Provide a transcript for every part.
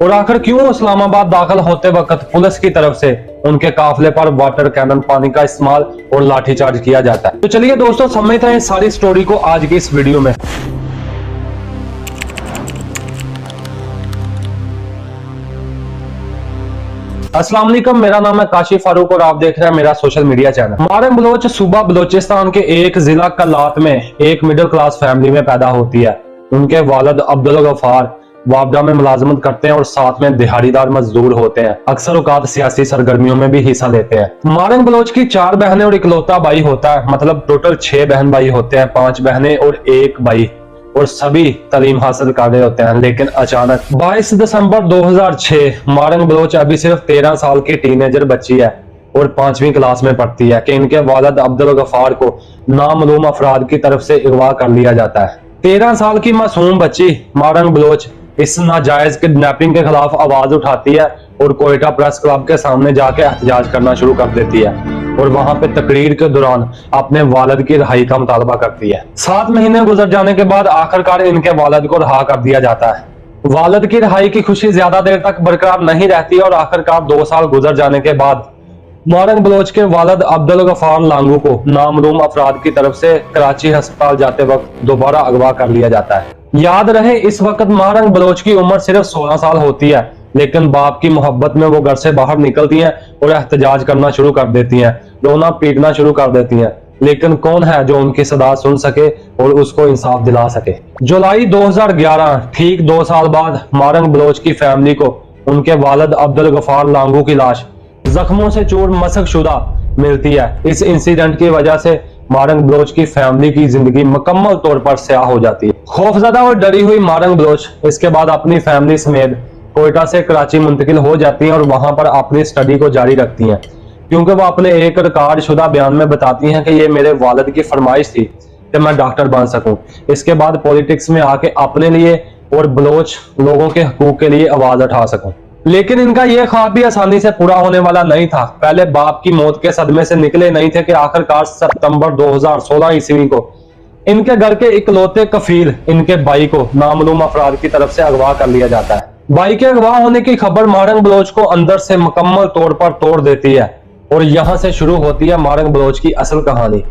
और आखिर क्यों इस्लामाबाद दाखिल होते वक्त पुलिस की तरफ से उनके काफिले पर वाटर कैनन, पानी का इस्तेमाल और लाठीचार्ज किया जाता है। तो चलिए दोस्तों, समझते हैं इस सारी स्टोरी को आज की इस वीडियो में। अस्सलाम वालेकुम, मेरा नाम है काशिफ फारूक और आप देख रहे हैं मेरा social media channel. Marang Bloch सूबा बलोचिस्तान के एक जिला कलात में एक मिडिल क्लास फैमिली में पैदा होती है। उनके वालिद अब्दुल गफार वापडा में मुलाजमत करते हैं और साथ में दिहाड़ीदार मजदूर होते हैं। अक्सर औकात सियासी सरगर्मियों में भी हिस्सा लेते हैं। मारंग बलोच की 4 बहनें और इकलौता भाई होता है, मतलब टोटल 6 बहन भाई होते हैं, 5 बहनें और 1 भाई, और सभी तालीम हासिल कर रहे होते हैं। लेकिन अचानक 22 दिसंबर 2006 मारंग बलोच अभी सिर्फ 13 साल की टीनेजर बच्ची है और 5वीं क्लास में पढ़ती है कि इनके वालिद अब्दुल गफार को नामालूम अफराद की तरफ से अगवा कर लिया जाता है। 13 साल की मासूम बच्ची मारंग बलोच इस नाजायज किडनैपिंग के खिलाफ आवाज उठाती है और कोयटा प्रेस क्लब के सामने जाके एहतजाज करना शुरू कर देती है और वहां पे तकरीर के दौरान अपने वालिद की रिहाई का मुतालबा करती है। 7 महीने गुजर जाने के बाद आखिरकार इनके वालिद को रहा कर दिया जाता है। वालिद की रिहाई की खुशी ज्यादा देर तक बरकरार नहीं रहती और आखिरकार 2 साल गुजर जाने के बाद मारंग बलोच के वालिद अब्दुल गफार लांगू को नामालूम अफराद की तरफ से कराची अस्पताल जाते वक्त दोबारा अगवा कर लिया जाता है। याद रहे, इस वक्त मारंग बलोच की उम्र सिर्फ 16 साल होती है, लेकिन बाप की मोहब्बत में वो घर से बाहर निकलती हैं और एहतजाज करना शुरू कर देती हैं, रोना पीटना शुरू कर देती हैं। लेकिन कौन है जो उनकी सदा सुन सके और उसको इंसाफ दिला सके। जुलाई 2011, ठीक 2 साल बाद, मारंग बलोच की फैमिली को उनके वालिद अब्दुल गफार लांगू की लाश जख्मों से चूर मसक शुदा मिलती है। इस इंसिडेंट की वजह से मारंग बलोच की फैमिली की जिंदगी मुकम्मल तौर पर स्याह हो जाती है। खौफजदा और डरी हुई मारंग बलोच इसके बाद अपनी फैमिली समेत कोयटा से कराची मुंतकिल हो जाती हैं और वहां पर अपनी स्टडी को जारी रखती हैं, क्योंकि वो अपने एक रिकॉर्ड शुदा बयान में बताती हैं कि ये मेरे वालिद की फरमाइश थी कि मैं डॉक्टर बन सकूं। इसके बाद पॉलिटिक्स में आके अपने लिए और बलोच लोगों के हकूक के लिए आवाज उठा सकूं। लेकिन इनका यह ख्वाब भी आसानी से पूरा होने वाला नहीं था। पहले बाप की मौत के सदमे से निकले नहीं थे कि आखिरकार सितंबर 2016 ईस्वी को इनके घर के इकलौते कफील इनके भाई को नामालूम अफराद की तरफ से अगवा कर लिया जाता है। भाई के अगवा होने की खबर मारंग बलोच को अंदर से मुकम्मल तौर पर तोड़ देती है और यहां से शुरू होती है मारंग बलोच की असल कहानी।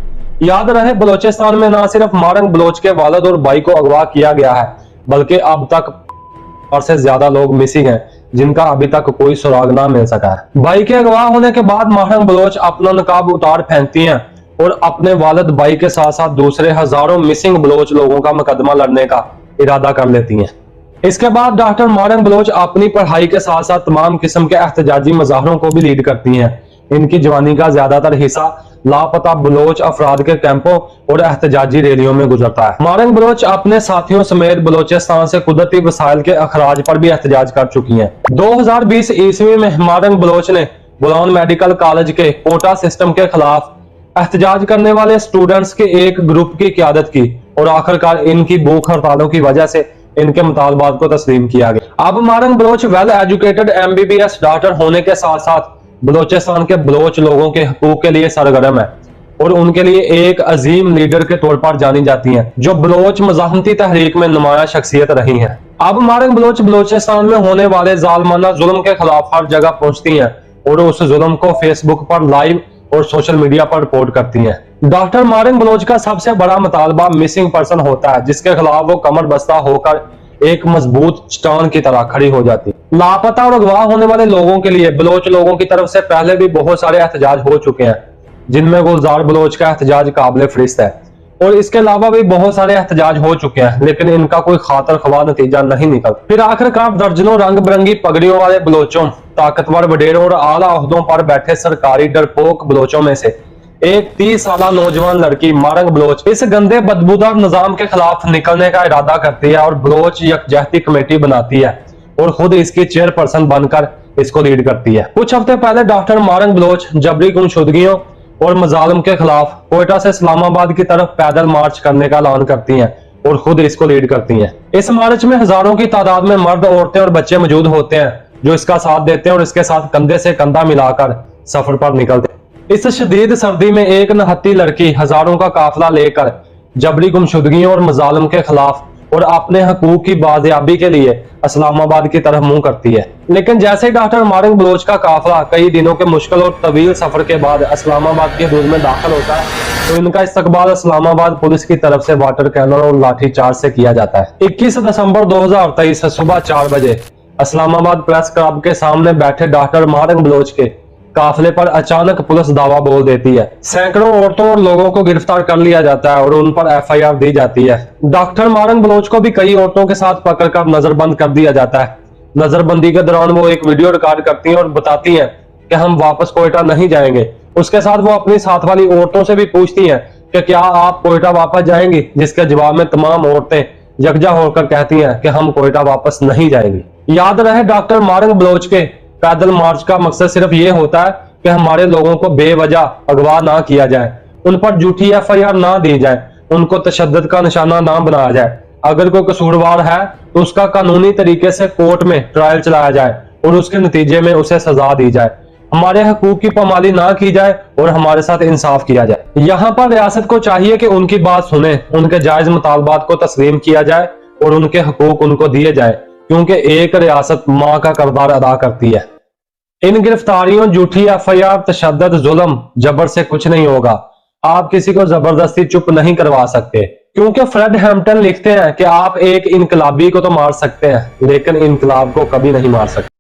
याद रहे, बलोचिस्तान में न सिर्फ मारंग बलोच के वालिद और भाई को अगवा किया गया है, बल्कि अब तक और से ज्यादा लोग मिसिंग हैं जिनका अभी तक कोई सुराग ना मिल सका है। भाई के अगवा होने के बाद मारंग बलोच अपना नकाब उतार फेंकती हैं और अपने वालिद भाई के साथ साथ दूसरे हजारों मिसिंग बलोच लोगों का मुकदमा लड़ने का इरादा कर लेती हैं। इसके बाद डॉक्टर मारंग बलोच अपनी पढ़ाई के साथ साथ तमाम किस्म के एहतजाजी मुजाहरों को भी लीड करती हैं। इनकी जवानी का ज्यादातर हिस्सा लापता बलोच अफराद के कैंपों और एहतजाजी रैलियों में गुजरता है। मारंग बलोच अपने साथियों समेत बलोचिस्तान से कुदरती वसाइल के अखराज पर भी एहतजाज कर चुकी हैं। 2020 ईस्वी में मारंग बलोच ने बुलान मेडिकल कॉलेज के कोटा सिस्टम के खिलाफ एहतजाज करने वाले स्टूडेंट्स के एक ग्रुप की क़यादत की और आखिरकार इनकी भूख हड़तालों की वजह से इनके मुतालबात को तस्लीम किया गया। अब Marang Baloch well educated MBBS doctor होने के साथ साथ बलोचिस्तान के बलोच लोगों के हकूक के लिए सरगर्म है और उनके लिए एक अजीम लीडर के तौर पर जानी जाती हैं, जो बलोच मज़ाहमती तहरीक में नुमाया शख्सियत रही हैं। अब मारंग बलोच बलोचिस्तान में होने वाले जालमाना जुल्म के खिलाफ हर जगह पहुंचती हैं और उस जुल्म को फेसबुक पर लाइव और सोशल मीडिया पर रिपोर्ट करती हैं। डॉक्टर मारंग बलोच का सबसे बड़ा मुतालबा मिसिंग पर्सन होता है, जिसके खिलाफ वो कमर बस्ता होकर एक मजबूत चट्टान की तरह खड़ी हो जाती है। लापता और अगवा होने वाले लोगों के लिए बलोच लोगों की तरफ से पहले भी बहुत सारे एहतजाज हो चुके हैं, जिनमें गुलजार बलोच का एहतजाज काबिल फरिश्त है और इसके अलावा भी बहुत सारे एहतजाज हो चुके हैं, लेकिन इनका कोई खातर खवा नतीजा नहीं निकल। फिर आखिरकार दर्जनों रंग बिरंगी पगड़ियों वाले बलोचों, ताकतवर वडेरों और आला ओहदों पर बैठे सरकारी डरपोक बलोचों में से एक 30 साल नौजवान लड़की मारंग बलोच इस गंदे बदबूदार निजाम के खिलाफ निकलने का इरादा करती है और बलोच यकजहती कमेटी बनाती है और खुद इसकी चेयरपर्सन बनकर इसको लीड करती है। कुछ हफ्ते पहले डॉक्टर मारंग बलोच जबरी गुमशुदगियों और मजालम के खिलाफ कोयटा से इस्लामाबाद की तरफ पैदल मार्च करने का ऐलान करती हैं और खुद इसको लीड करती हैं। इस मार्च में हजारों की तादाद में मर्द, औरतें और बच्चे मौजूद होते हैं जो इसका साथ देते हैं और इसके साथ कंधे से कंधा मिलाकर सफर पर निकलते हैं। इस शदीद सर्दी में एक नहत्ती लड़की हजारों का काफिला लेकर जबरी गुमशुदगियों और मजालम के खिलाफ और अपने हकूक की बाजियाबी के लिए इस्लामाबाद की तरफ मुंह करती है। लेकिन जैसे ही डॉक्टर मारिंग बलोच का काफिला कई दिनों के मुश्किल और तवील सफर के बाद इस्लामाबाद की हदूद में दाखिल होता है, तो इनका इस्तकबाल इस्लामाबाद पुलिस की तरफ से वाटर कैनन और लाठीचार्ज से किया जाता है। 21 दिसंबर 2023 सुबह 4 बजे इस्लामाबाद प्रेस क्लब के सामने बैठे डॉक्टर मारिंग बलोच के काफिले पर अचानक पुलिस दावा बोल देती है। सैकड़ों औरतों और लोगों को गिरफ्तार कर लिया जाता है और उन पर FIR दी जाती है। डॉक्टर मारिंग बलोच को भी कई औरतों के साथ पकड़कर नजरबंद कर दिया जाता है। नजरबंदी के दौरान वो एक वीडियो रिकॉर्ड करती हैं और बताती हैं कि हम वापस कोयटा नहीं जाएंगे। उसके साथ वो अपनी साथ वाली औरतों से भी पूछती हैं कि क्या आप कोयटा वापस जाएंगी, जिसके जवाब में तमाम औरतें यकजा होकर कहती हैं कि हम कोयटा वापस नहीं जाएंगी। याद रहे, डॉक्टर मारिंग बलोच के पैदल मार्च का मकसद सिर्फ ये होता है कि हमारे लोगों को बेवजह अगवा ना किया जाए, उन पर झूठी FIR ना दी जाए, उनको तशद्दुद का निशाना ना बनाया जाए। अगर कोई कसूरवार है तो उसका कानूनी तरीके से कोर्ट में ट्रायल चलाया जाए और उसके नतीजे में उसे सजा दी जाए। हमारे हकूक की पामाली ना की जाए और हमारे साथ इंसाफ किया जाए। यहाँ पर रियासत को चाहिए कि उनकी बात सुने, उनके जायज मुतालबात को तस्लीम किया जाए और उनके हकूक उनको दिए जाए, क्योंकि एक रियासत माँ का किरदार अदा करती है। इन गिरफ्तारियों, झूठी FIR, तशद्दुद, जुल्म, जबर से कुछ नहीं होगा। आप किसी को जबरदस्ती चुप नहीं करवा सकते, क्योंकि फ्रेड हैम्पटन लिखते हैं कि आप एक इनकलाबी को तो मार सकते हैं, लेकिन इनकलाब को कभी नहीं मार सकते।